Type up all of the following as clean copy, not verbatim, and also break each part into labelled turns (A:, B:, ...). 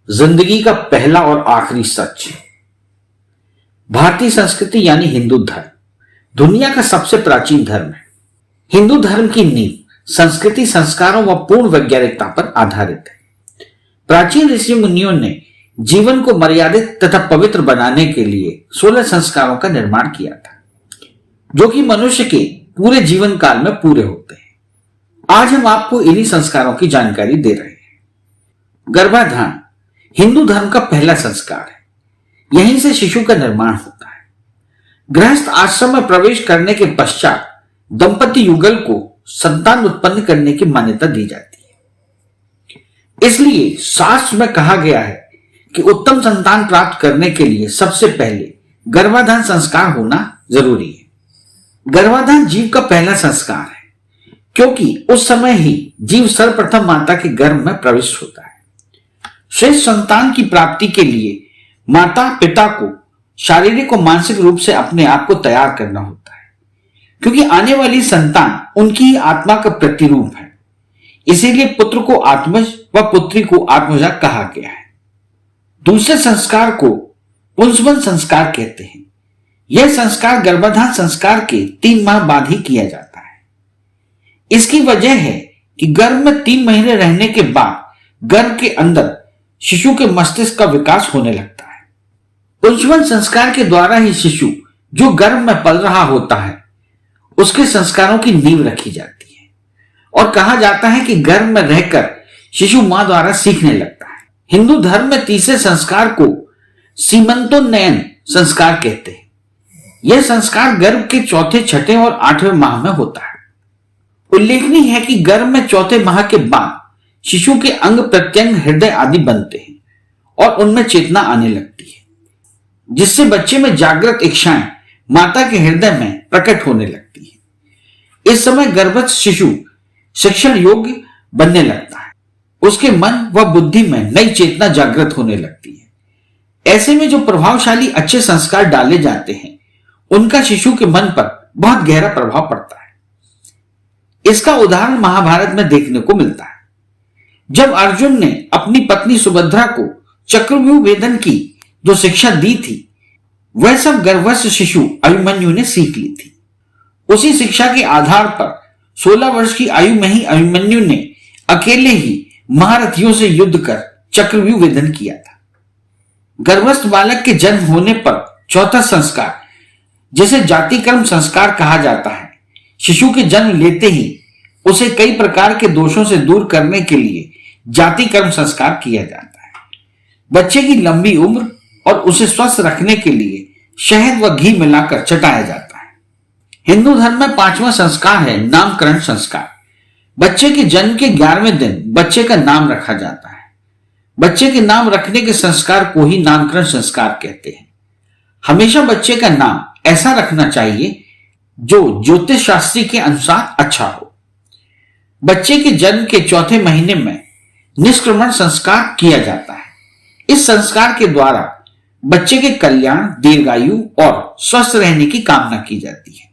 A: जिंदगी का पहला और आखिरी सच। भारतीय संस्कृति यानी हिंदू धर्म दुनिया का सबसे प्राचीन धर्म है। हिंदू धर्म की नींव संस्कृति, संस्कारों व पूर्ण वैज्ञानिकता पर आधारित है। प्राचीन ऋषि मुनियों ने जीवन को मर्यादित तथा पवित्र बनाने के लिए 16 संस्कारों का निर्माण किया था, जो कि मनुष्य के पूरे जीवन काल में पूरे होते हैं। आज हम आपको इन्हीं संस्कारों की जानकारी दे रहे हैं। गर्भाधान हिंदू धर्म का पहला संस्कार है। यहीं से शिशु का निर्माण होता है। गृहस्थ आश्रम में प्रवेश करने के पश्चात दंपति युगल को संतान उत्पन्न करने की मान्यता दी जाती है। इसलिए शास्त्र में कहा गया है कि उत्तम संतान प्राप्त करने के लिए सबसे पहले गर्भाधान संस्कार होना जरूरी है। गर्भाधान जीव का पहला संस्कार है, क्योंकि उस समय ही जीव सर्वप्रथम माता के गर्भ में प्रविष्ट होता है। श्रेष्ठ संतान की प्राप्ति के लिए माता पिता को शारीरिक और मानसिक रूप से अपने आप को तैयार करना होता है, क्योंकि आने वाली संतान उनकी ही आत्मा का प्रतिरूप है। इसीलिए पुत्र को आत्मज व पुत्री को आत्मजा कहा गया है। दूसरे संस्कार को पुंसवन संस्कार कहते हैं। यह संस्कार गर्भाधान संस्कार के 3 माह बाद ही किया जाता है। इसकी वजह है कि गर्भ में 3 महीने रहने के बाद गर्भ के अंदर शिशु के मस्तिष्क का विकास होने लगता है। पुंसवन संस्कार के द्वारा ही शिशु जो गर्भ में पल रहा होता है उसके संस्कारों की नींव रखी जाती है, और कहा जाता है कि गर्भ में रहकर शिशु मां द्वारा सीखने लगता है। हिंदू धर्म में तीसरे संस्कार को सीमंतोन्नयन संस्कार कहते हैं। यह संस्कार गर्भ के चौथे, छठे और 8वें माह में होता है। उल्लेखनीय है कि गर्भ में चौथे माह के बाद शिशु के अंग प्रत्यंग, हृदय आदि बनते हैं और उनमें चेतना आने लगती है, जिससे बच्चे में जागृत इच्छाएं माता के हृदय में प्रकट होने लगती है। इस समय गर्भस्थ शिशु शिक्षण योग्य बनने लगता है। उसके मन व बुद्धि में नई चेतना जागृत होने लगती है। ऐसे में जो प्रभावशाली अच्छे संस्कार डाले जाते हैं उनका शिशु के मन पर बहुत गहरा प्रभाव पड़ता है। इसका उदाहरण महाभारत में देखने को मिलता है। जब अर्जुन ने अपनी पत्नी सुभद्रा को चक्रव्यूह वेदन की जो शिक्षा दी थी, वह सब गर्भस्थ शिशु अभिमन्यु ने सीख ली थी। उसी शिक्षा के आधार पर 16 वर्ष की आयु में ही अभिमन्यु ने अकेले ही महारथियों से युद्ध कर चक्रव्यूह वेदन किया था। गर्भस्थ बालक के जन्म होने पर चौथा संस्कार, जिसे जातिकर्म संस्कार कहा जाता है, शिशु के जन्म लेते ही उसे कई प्रकार के दोषों से दूर करने के लिए जाति कर्म संस्कार किया जाता है। बच्चे की लंबी उम्र और उसे स्वस्थ रखने के लिए शहद व घी मिलाकर चटाया जाता है। हिंदू धर्म में 5वां संस्कार है नामकरण संस्कार। बच्चे के जन्म के 11वें दिन बच्चे का नाम रखा जाता है। बच्चे के नाम रखने के संस्कार को ही नामकरण संस्कार कहते हैं। हमेशा बच्चे का नाम ऐसा रखना चाहिए जो ज्योतिष शास्त्री के अनुसार अच्छा हो। बच्चे के जन्म के चौथे महीने में निष्क्रमण संस्कार किया जाता है। इस संस्कार के द्वारा बच्चे के कल्याण, दीर्घायु और स्वस्थ रहने की कामना की जाती है।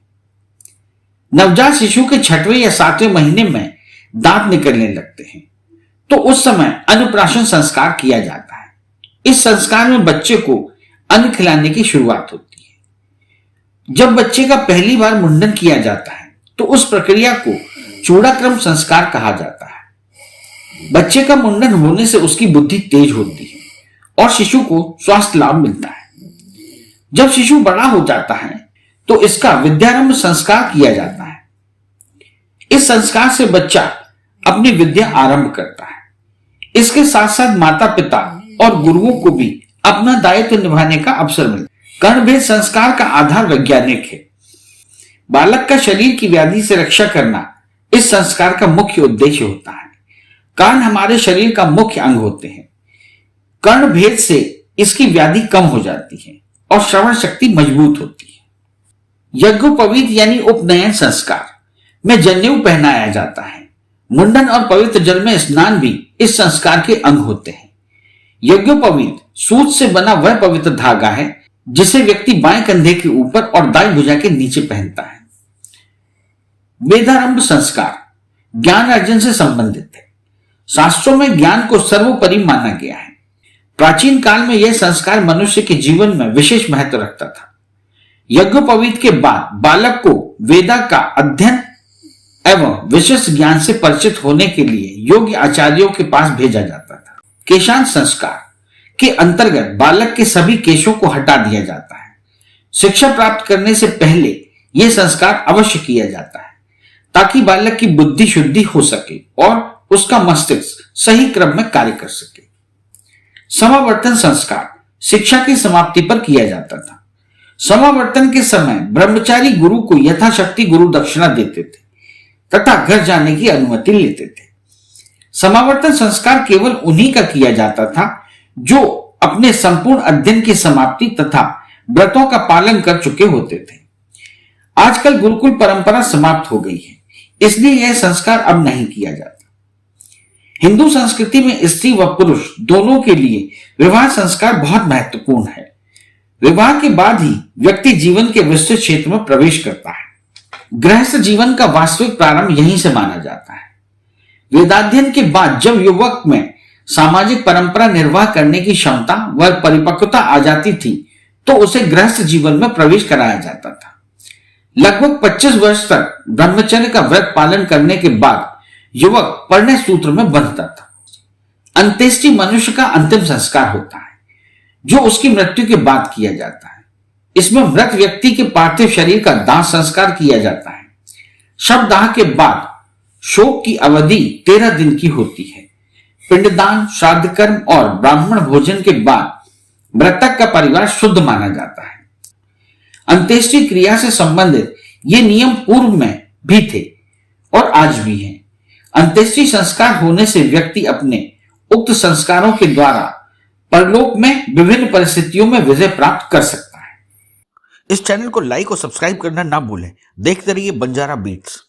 A: नवजात शिशु के 6वें या 7वें महीने में दांत निकलने लगते हैं, तो उस समय अन्नप्राशन संस्कार किया जाता है। इस संस्कार में बच्चे को अन्न खिलाने की शुरुआत होती है। जब बच्चे का पहली बार मुंडन किया जाता है तो उस प्रक्रिया को चूड़ाक्रम संस्कार कहा जाता है। बच्चे का मुंडन होने से उसकी बुद्धि तेज होती है और शिशु को स्वास्थ्य लाभ मिलता है। जब शिशु बड़ा हो जाता है तो इसका विद्यारंभ संस्कार किया जाता है। इस संस्कार से बच्चा अपनी विद्या आरंभ करता है। इसके साथ साथ माता पिता और गुरुओं को भी अपना दायित्व निभाने का अवसर मिलता है। कर्णभेद संस्कार का आधार वैज्ञानिक है। बालक का शरीर की व्याधि से रक्षा करना इस संस्कार का मुख्य उद्देश्य होता है। कान हमारे शरीर का मुख्य अंग होते हैं। कर्ण भेद से इसकी व्याधि कम हो जाती है और श्रवण शक्ति मजबूत होती है। यज्ञोपवीत यानी उपनयन संस्कार में जनेऊ पहनाया जाता है। मुंडन और पवित्र जल में स्नान भी इस संस्कार के अंग होते हैं। यज्ञोपवीत सूत से बना वह पवित्र धागा है जिसे व्यक्ति बाएं कंधे के ऊपर और दाएं भुजा के नीचे पहनता है। वेदारंभ संस्कार ज्ञान अर्जन से संबंधित है। शास्त्रों में ज्ञान को सर्वोपरि माना गया है। प्राचीन काल में यह संस्कार मनुष्य के जीवन में विशेष महत्व रखता था। यज्ञोपवीत के बाद बालक को वेदा का अध्ययन एवं विशेष ज्ञान से परिचित होने के लिए योग्य आचार्यों के पास भेजा जाता था। केशांत संस्कार के अंतर्गत बालक के सभी केशों को हटा दिया जाता है। शिक्षा प्राप्त करने से पहले यह संस्कार अवश्य किया जाता है ताकि बालक की बुद्धि शुद्धि हो सके और उसका मस्तिष्क सही क्रम में कार्य कर सके। समावर्तन संस्कार शिक्षा की समाप्ति पर किया जाता था। समावर्तन के समय ब्रह्मचारी गुरु को यथाशक्ति गुरु दक्षिणा देते थे तथा घर जाने की अनुमति लेते थे। समावर्तन संस्कार केवल उन्हीं का किया जाता था जो अपने संपूर्ण अध्ययन की समाप्ति तथा व्रतों का पालन कर चुके होते थे। आजकल गुरुकुल परंपरा समाप्त हो गई है, इसलिए यह संस्कार अब नहीं किया जाता। हिंदू संस्कृति में स्त्री व पुरुष दोनों के लिए विवाह संस्कार बहुत महत्वपूर्ण है। विवाह के बाद ही व्यक्ति जीवन के विस्तृत क्षेत्र में प्रवेश करता है। गृहस्थ जीवन का वास्तविक प्रारंभ यहीं से माना जाता है। वेदाध्ययन के बाद जब युवक में सामाजिक परंपरा निर्वाह करने की क्षमता व परिपक्वता आ जाती थी तो उसे गृहस्थ जीवन में प्रवेश कराया जाता था। लगभग 25 वर्ष तक ब्रह्मचर्य का व्रत पालन करने के बाद युवक परिणय सूत्र में बंधता था। अंत्येष्टि मनुष्य का अंतिम संस्कार होता है जो उसकी मृत्यु के बाद किया जाता है। इसमें मृत व्यक्ति के पार्थिव शरीर का दाह संस्कार किया जाता है। शवदाह के बाद शोक की अवधि 13 दिन की होती है। पिंडदान, श्राद्ध कर्म और ब्राह्मण भोजन के बाद मृतक का परिवार शुद्ध माना जाता है। अंत्येष्टि क्रिया से संबंधित ये नियम पूर्व में भी थे और आज भी हैं। अंत्येष्टि संस्कार होने से व्यक्ति अपने उक्त संस्कारों के द्वारा परलोक में विभिन्न परिस्थितियों में विजय प्राप्त कर सकता है।
B: इस चैनल को लाइक और सब्सक्राइब करना ना भूलें। देखते रहिए बंजारा बीट्स।